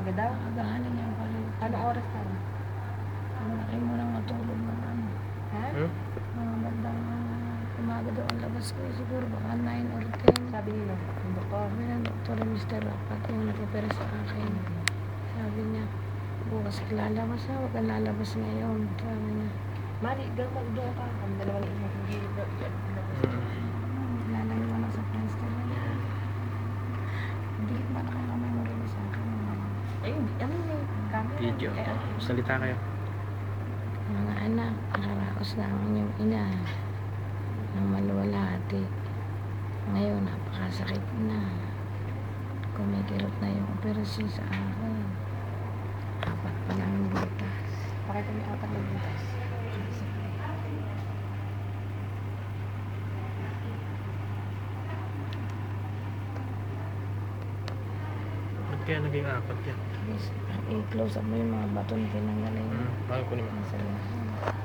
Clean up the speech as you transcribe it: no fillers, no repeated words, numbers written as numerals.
Maaga daw? Agahanin niya pala. Anong oras daw? Malaki mo nang matulog ng ano. Ha? Mga bandang umaga daw ang labas ko. Siguro baka 9 or 10. Sabi niyo, yung doktor. Sabi ng doktor, Mr. Rapat, yung nag-opera sa akin. Sabi niya, bukas lalabas ha, huwag kang lalabas ngayon. Sabi niya, Mari, gano'n doon ka. Ang dalawa ni Ina, hindi lalagay mo na sa plaster na. Dikit ba na kayo kamay mo rin sa akin? Eh, ano yung camera? Video. Salita kayo. Mga anak, nakaraos na ang inyong ina ng maluwalhati. Ngayon, napakasakit na. Kumikirot na yung operasyon sa akin. 4 pa lang ang butas. Pakita mo yung 4 na butas. Ba't kaya naging 4 yan? I-close up mo yung mga baton tinanggalin. Bakit kunin mo? Nasa lahat.